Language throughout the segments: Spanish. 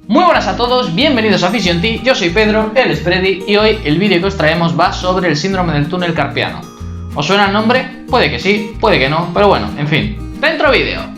Muy buenas a todos, bienvenidos a PhysioNT, yo soy Pedro, él es Freddy y hoy el vídeo que os traemos va sobre el síndrome del túnel carpiano. ¿Os suena el nombre? Puede que sí, puede que no, pero bueno, en fin, ¡dentro vídeo!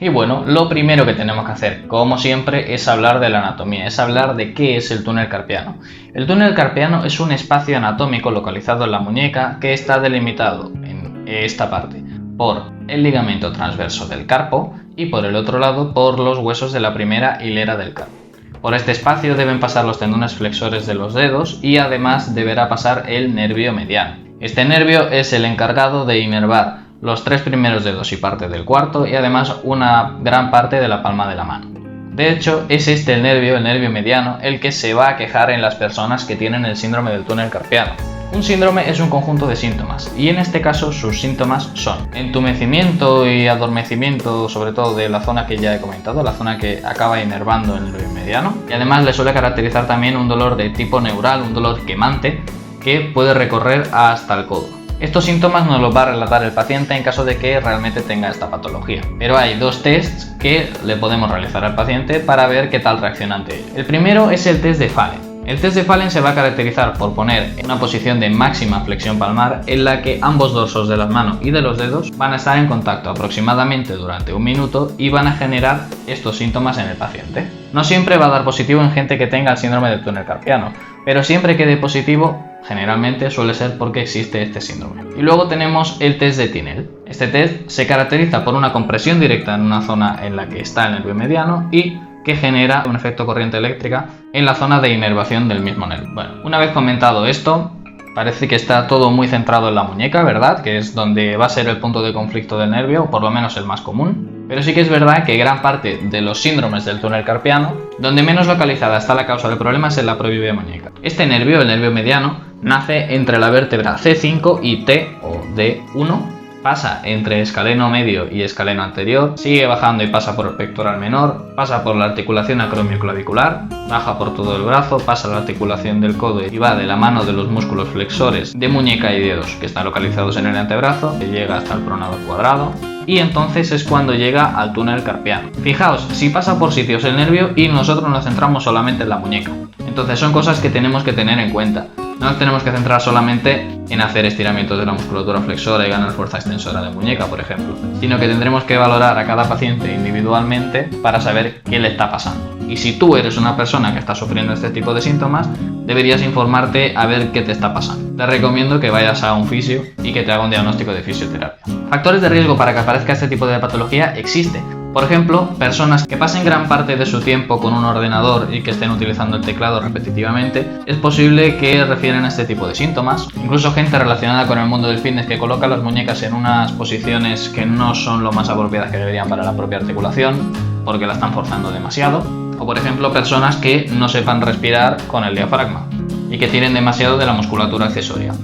Y bueno, lo primero que tenemos que hacer, como siempre, es hablar de la anatomía, es hablar de qué es el túnel carpiano. El túnel carpiano es un espacio anatómico localizado en la muñeca que está delimitado en esta parte por el ligamento transverso del carpo y por el otro lado por los huesos de la primera hilera del carpo. Por este espacio deben pasar los tendones flexores de los dedos y además deberá pasar el nervio mediano. Este nervio es el encargado de inervar los tres primeros dedos y parte del cuarto y además una gran parte de la palma de la mano. De hecho, es este el nervio mediano, el que se va a quejar en las personas que tienen el síndrome del túnel carpiano. Un síndrome es un conjunto de síntomas y en este caso sus síntomas son entumecimiento y adormecimiento, sobre todo de la zona que ya he comentado, la zona que acaba inervando el nervio mediano, y además le suele caracterizar también un dolor de tipo neural, un dolor quemante que puede recorrer hasta el codo. Estos síntomas nos los va a relatar el paciente en caso de que realmente tenga esta patología. Pero hay dos tests que le podemos realizar al paciente para ver qué tal reacciona ante él. El primero es el test de Fallen. El test de Fallen se va a caracterizar por poner en una posición de máxima flexión palmar en la que ambos dorsos de las manos y de los dedos van a estar en contacto aproximadamente durante un minuto y van a generar estos síntomas en el paciente. No siempre va a dar positivo en gente que tenga el síndrome del túnel carpiano, pero siempre que dé positivo, generalmente suele ser porque existe este síndrome. Y luego tenemos el test de Tinel. Este test se caracteriza por una compresión directa en una zona en la que está el nervio mediano y que genera un efecto corriente eléctrica en la zona de inervación del mismo nervio. Bueno, una vez comentado esto, parece que está todo muy centrado en la muñeca, ¿verdad? Que es donde va a ser el punto de conflicto del nervio, o por lo menos el más común. Pero sí que es verdad que gran parte de los síndromes del túnel carpiano, donde menos localizada está la causa del problema es en la propia muñeca. Este nervio, el nervio mediano, nace entre la vértebra C5 y T o D1, pasa entre escaleno medio y escaleno anterior, sigue bajando y pasa por el pectoral menor, pasa por la articulación acromioclavicular, baja por todo el brazo, pasa la articulación del codo y va de la mano de los músculos flexores de muñeca y dedos que están localizados en el antebrazo, que llega hasta el pronador cuadrado y entonces es cuando llega al túnel carpiano. Fijaos, si pasa por sitios el nervio y nosotros nos centramos solamente en la muñeca. Entonces son cosas que tenemos que tener en cuenta. No nos tenemos que centrar solamente en hacer estiramientos de la musculatura flexora y ganar fuerza extensora de muñeca, por ejemplo, sino que tendremos que valorar a cada paciente individualmente para saber qué le está pasando. Y si tú eres una persona que está sufriendo este tipo de síntomas, deberías informarte a ver qué te está pasando. Te recomiendo que vayas a un fisio y que te haga un diagnóstico de fisioterapia. Factores de riesgo para que aparezca este tipo de patología existen. Por ejemplo, personas que pasen gran parte de su tiempo con un ordenador y que estén utilizando el teclado repetitivamente, es posible que refieran a este tipo de síntomas. Incluso gente relacionada con el mundo del fitness que coloca las muñecas en unas posiciones que no son lo más apropiadas que deberían para la propia articulación, porque la están forzando demasiado. O por ejemplo, personas que no sepan respirar con el diafragma y que tienen demasiado de la musculatura accesoria.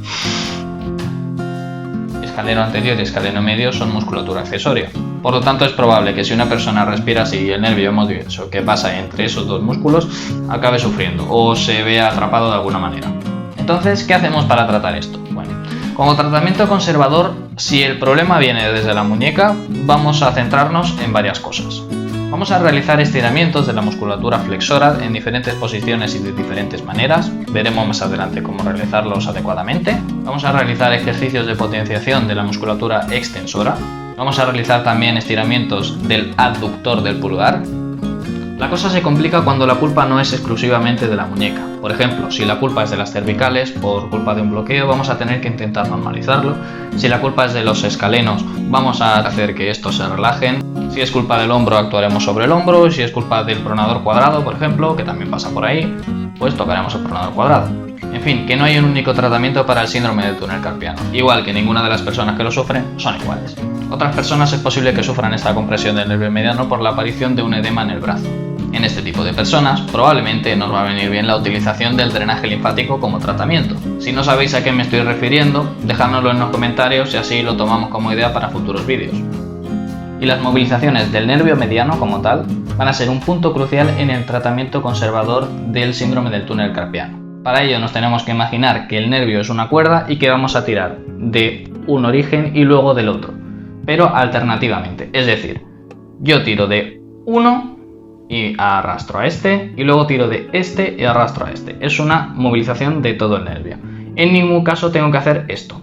Escaleno anterior y escaleno medio son musculatura accesoria. Por lo tanto, es probable que si una persona respira así y el nervio hemos dicho que pasa entre esos dos músculos, acabe sufriendo o se vea atrapado de alguna manera. Entonces, ¿qué hacemos para tratar esto? Bueno, como tratamiento conservador, si el problema viene desde la muñeca, vamos a centrarnos en varias cosas. Vamos a realizar estiramientos de la musculatura flexora en diferentes posiciones y de diferentes maneras. Veremos más adelante cómo realizarlos adecuadamente. Vamos a realizar ejercicios de potenciación de la musculatura extensora. Vamos a realizar también estiramientos del adductor del pulgar. La cosa se complica cuando la culpa no es exclusivamente de la muñeca. Por ejemplo, si la culpa es de las cervicales, por culpa de un bloqueo, vamos a tener que intentar normalizarlo. Si la culpa es de los escalenos, vamos a hacer que estos se relajen. Si es culpa del hombro, actuaremos sobre el hombro. Si es culpa del pronador cuadrado, por ejemplo, que también pasa por ahí, pues tocaremos el pronador cuadrado. En fin, que no hay un único tratamiento para el síndrome del túnel carpiano. Igual que ninguna de las personas que lo sufren son iguales. Otras personas es posible que sufran esta compresión del nervio mediano por la aparición de un edema en el brazo. En este tipo de personas, probablemente nos va a venir bien la utilización del drenaje linfático como tratamiento. Si no sabéis a qué me estoy refiriendo, dejádnoslo en los comentarios y así lo tomamos como idea para futuros vídeos. Y las movilizaciones del nervio mediano como tal van a ser un punto crucial en el tratamiento conservador del síndrome del túnel carpiano. Para ello nos tenemos que imaginar que el nervio es una cuerda y que vamos a tirar de un origen y luego del otro, pero alternativamente. Es decir, yo tiro de uno y arrastro a este, y luego tiro de este y arrastro a este. Es una movilización de todo el nervio. En ningún caso tengo que hacer esto,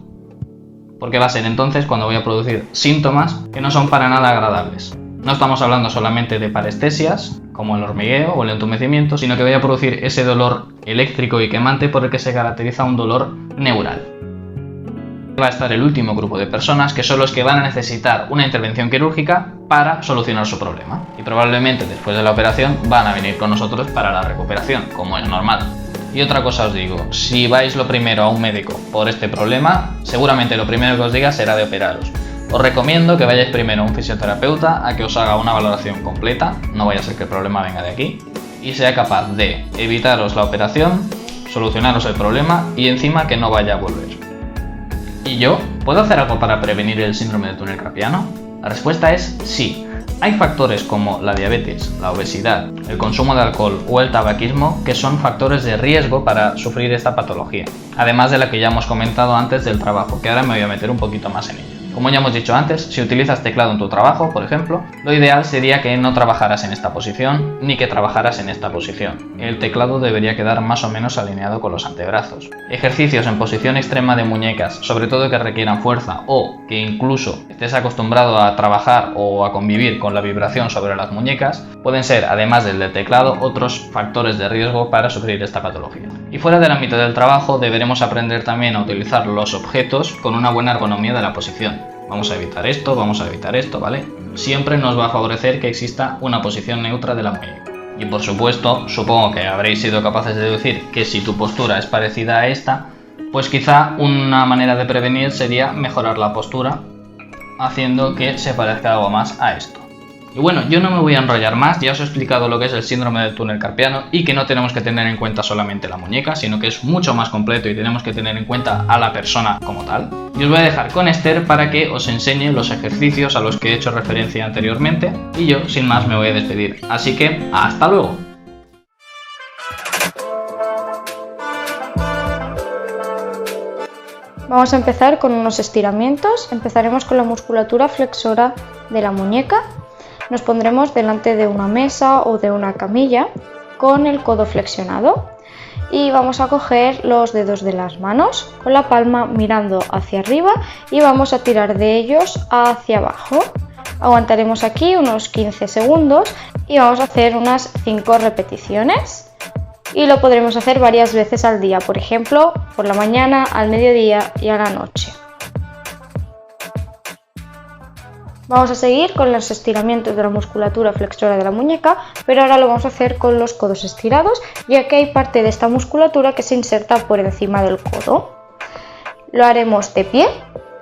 porque va a ser entonces cuando voy a producir síntomas que no son para nada agradables. No estamos hablando solamente de parestesias, como el hormigueo o el entumecimiento, sino que voy a producir ese dolor eléctrico y quemante por el que se caracteriza un dolor neural. Va a estar el último grupo de personas, que son los que van a necesitar una intervención quirúrgica para solucionar su problema. Y probablemente después de la operación van a venir con nosotros para la recuperación, como es normal. Y otra cosa os digo, si vais lo primero a un médico por este problema, seguramente lo primero que os diga será de operaros. Os recomiendo que vayáis primero a un fisioterapeuta a que os haga una valoración completa, no vaya a ser que el problema venga de aquí, y sea capaz de evitaros la operación, solucionaros el problema y encima que no vaya a volver. ¿Y yo? ¿Puedo hacer algo para prevenir el síndrome del túnel carpiano? La respuesta es sí. Hay factores como la diabetes, la obesidad, el consumo de alcohol o el tabaquismo que son factores de riesgo para sufrir esta patología, además de la que ya hemos comentado antes del trabajo, que ahora me voy a meter un poquito más en ello. Como ya hemos dicho antes, si utilizas teclado en tu trabajo, por ejemplo, lo ideal sería que no trabajaras en esta posición ni que trabajaras en esta posición. El teclado debería quedar más o menos alineado con los antebrazos. Ejercicios en posición extrema de muñecas, sobre todo que requieran fuerza o que incluso estés acostumbrado a trabajar o a convivir con la vibración sobre las muñecas, pueden ser, además del teclado, otros factores de riesgo para sufrir esta patología. Y fuera del ámbito del trabajo, deberemos aprender también a utilizar los objetos con una buena ergonomía de la posición. Vamos a evitar esto, ¿vale? Siempre nos va a favorecer que exista una posición neutra de la muñeca. Y por supuesto, supongo que habréis sido capaces de deducir que si tu postura es parecida a esta, pues quizá una manera de prevenir sería mejorar la postura, haciendo que se parezca algo más a esto. Y bueno, yo no me voy a enrollar más, ya os he explicado lo que es el síndrome del túnel carpiano y que no tenemos que tener en cuenta solamente la muñeca, sino que es mucho más completo y tenemos que tener en cuenta a la persona como tal. Y os voy a dejar con Esther para que os enseñe los ejercicios a los que he hecho referencia anteriormente y yo, sin más, me voy a despedir. Así que, ¡hasta luego! Vamos a empezar con unos estiramientos. Empezaremos con la musculatura flexora de la muñeca. Nos pondremos delante de una mesa o de una camilla con el codo flexionado y vamos a coger los dedos de las manos con la palma mirando hacia arriba y vamos a tirar de ellos hacia abajo. Aguantaremos aquí unos 15 segundos y vamos a hacer unas 5 repeticiones y lo podremos hacer varias veces al día, por ejemplo, por la mañana, al mediodía y a la noche. Vamos a seguir con los estiramientos de la musculatura flexora de la muñeca, pero ahora lo vamos a hacer con los codos estirados, ya que hay parte de esta musculatura que se inserta por encima del codo. Lo haremos de pie,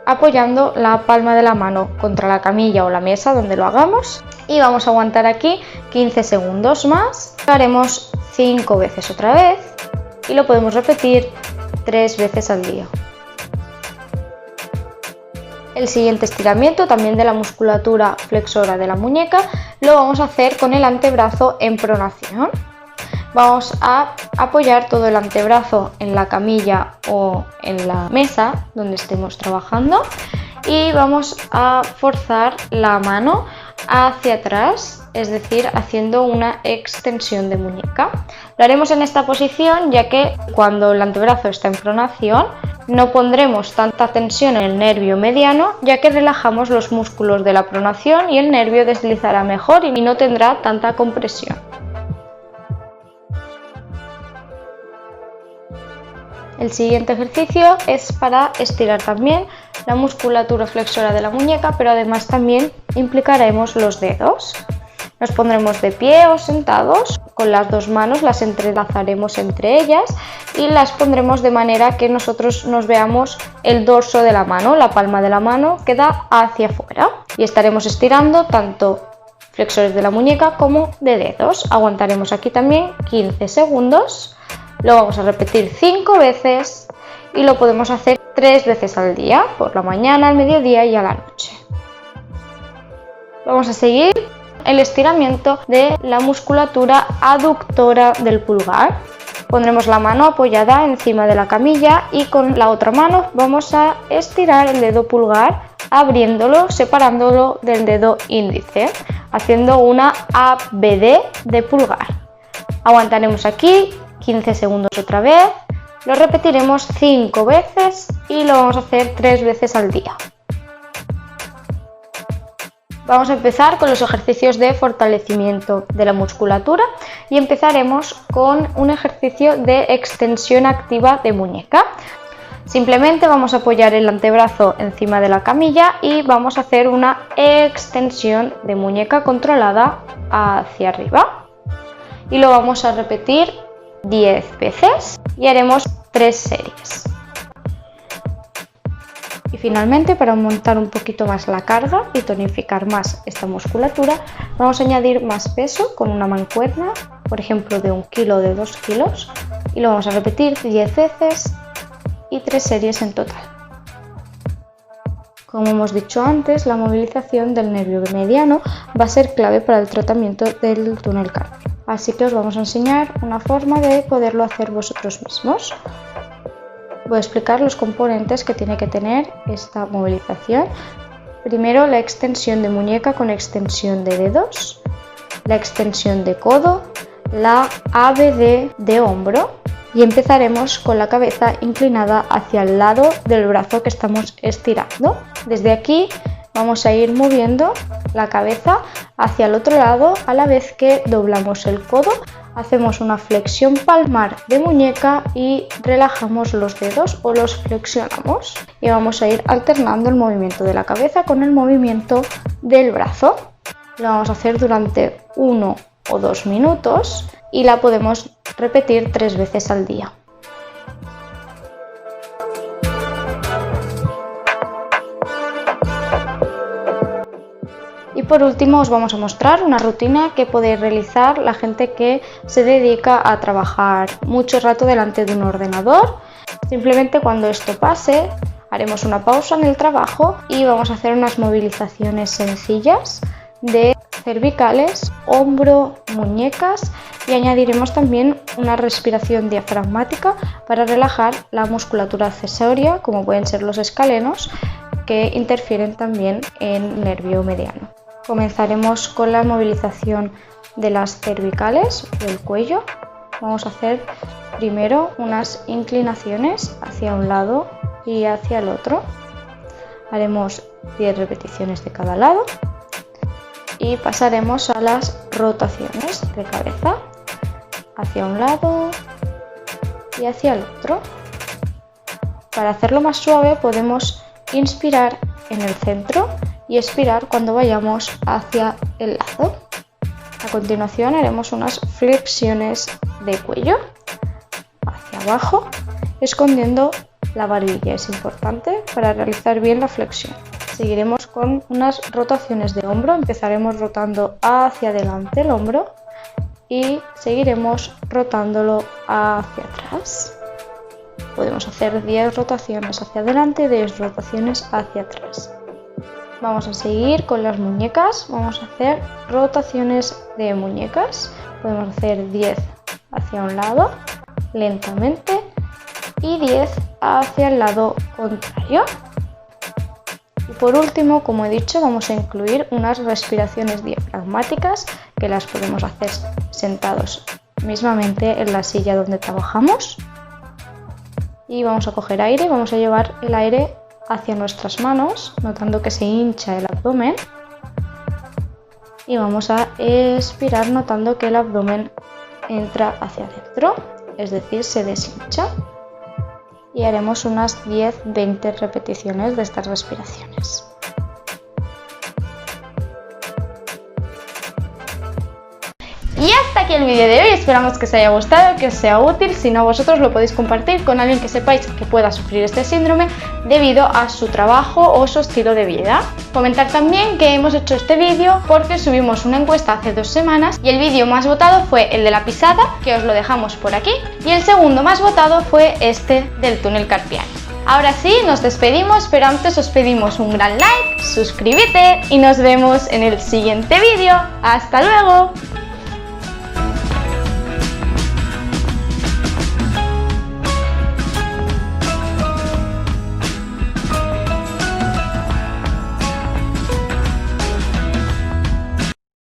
apoyando la palma de la mano contra la camilla o la mesa donde lo hagamos y vamos a aguantar aquí 15 segundos más. Lo haremos 5 veces otra vez y lo podemos repetir 3 veces al día. El siguiente estiramiento, también de la musculatura flexora de la muñeca, lo vamos a hacer con el antebrazo en pronación. Vamos a apoyar todo el antebrazo en la camilla o en la mesa donde estemos trabajando y vamos a forzar la mano hacia atrás, es decir, haciendo una extensión de muñeca. Lo haremos en esta posición ya que cuando el antebrazo está en pronación no pondremos tanta tensión en el nervio mediano, ya que relajamos los músculos de la pronación y el nervio deslizará mejor y no tendrá tanta compresión. El siguiente ejercicio es para estirar también la musculatura flexora de la muñeca, pero además también implicaremos los dedos. Nos pondremos de pie o sentados, con las dos manos las entrelazaremos entre ellas y las pondremos de manera que nosotros nos veamos el dorso de la mano, la palma de la mano queda hacia afuera y estaremos estirando tanto flexores de la muñeca como de dedos. Aguantaremos aquí también 15 segundos, lo vamos a repetir 5 veces y lo podemos hacer 3 veces al día, por la mañana, al mediodía y a la noche. Vamos a seguir el estiramiento de la musculatura aductora del pulgar. Pondremos la mano apoyada encima de la camilla y con la otra mano vamos a estirar el dedo pulgar, abriéndolo, separándolo del dedo índice, haciendo una ABD de pulgar. Aguantaremos aquí 15 segundos otra vez, lo repetiremos 5 veces y lo vamos a hacer 3 veces al día. Vamos a empezar con los ejercicios de fortalecimiento de la musculatura y empezaremos con un ejercicio de extensión activa de muñeca. Simplemente vamos a apoyar el antebrazo encima de la camilla y vamos a hacer una extensión de muñeca controlada hacia arriba. Y lo vamos a repetir 10 veces y haremos 3 series. Y finalmente, para aumentar un poquito más la carga y tonificar más esta musculatura, vamos a añadir más peso con una mancuerna, por ejemplo de 1 kilo o de 2 kilos, y lo vamos a repetir 10 veces y 3 series en total. Como hemos dicho antes, la movilización del nervio mediano va a ser clave para el tratamiento del túnel carpiano. Así que os vamos a enseñar una forma de poderlo hacer vosotros mismos. Voy a explicar los componentes que tiene que tener esta movilización. Primero, la extensión de muñeca con extensión de dedos, la extensión de codo, la ABD de hombro y empezaremos con la cabeza inclinada hacia el lado del brazo que estamos estirando. Desde aquí vamos a ir moviendo la cabeza hacia el otro lado a la vez que doblamos el codo. Hacemos una flexión palmar de muñeca y relajamos los dedos o los flexionamos. Y vamos a ir alternando el movimiento de la cabeza con el movimiento del brazo. Lo vamos a hacer durante 1 o 2 minutos y la podemos repetir 3 veces al día. Y por último os vamos a mostrar una rutina que podéis realizar la gente que se dedica a trabajar mucho rato delante de un ordenador. Simplemente cuando esto pase haremos una pausa en el trabajo y vamos a hacer unas movilizaciones sencillas de cervicales, hombro, muñecas y añadiremos también una respiración diafragmática para relajar la musculatura accesoria, como pueden ser los escalenos, que interfieren también en el nervio mediano. Comenzaremos con la movilización de las cervicales del cuello. Vamos a hacer primero unas inclinaciones hacia un lado y hacia el otro. Haremos 10 repeticiones de cada lado y pasaremos a las rotaciones de cabeza hacia un lado y hacia el otro. Para hacerlo más suave podemos inspirar en el centro y expirar cuando vayamos hacia el lado. A continuación haremos unas flexiones de cuello hacia abajo, escondiendo la barbilla. Es importante para realizar bien la flexión. Seguiremos con unas rotaciones de hombro. Empezaremos rotando hacia adelante el hombro y seguiremos rotándolo hacia atrás. Podemos hacer 10 rotaciones hacia adelante y 10 rotaciones hacia atrás. Vamos a seguir con las muñecas. Vamos a hacer rotaciones de muñecas. Podemos hacer 10 hacia un lado lentamente y 10 hacia el lado contrario. Y por último, como he dicho, vamos a incluir unas respiraciones diafragmáticas que las podemos hacer sentados mismamente en la silla donde trabajamos. Y vamos a coger aire y vamos a llevar el aire hacia nuestras manos, notando que se hincha el abdomen. Y vamos a expirar notando que el abdomen entra hacia adentro, es decir, se deshincha. Y haremos unas 10-20 repeticiones de estas respiraciones. Y hasta aquí el vídeo de hoy, esperamos que os haya gustado, que os sea útil. Si no, vosotros lo podéis compartir con alguien que sepáis que pueda sufrir este síndrome debido a su trabajo o su estilo de vida. Comentar también que hemos hecho este vídeo porque subimos una encuesta hace 2 semanas y el vídeo más votado fue el de la pisada, que os lo dejamos por aquí, y el segundo más votado fue este del túnel carpiano. Ahora sí, nos despedimos, pero antes os pedimos un gran like, suscríbete y nos vemos en el siguiente vídeo. ¡Hasta luego!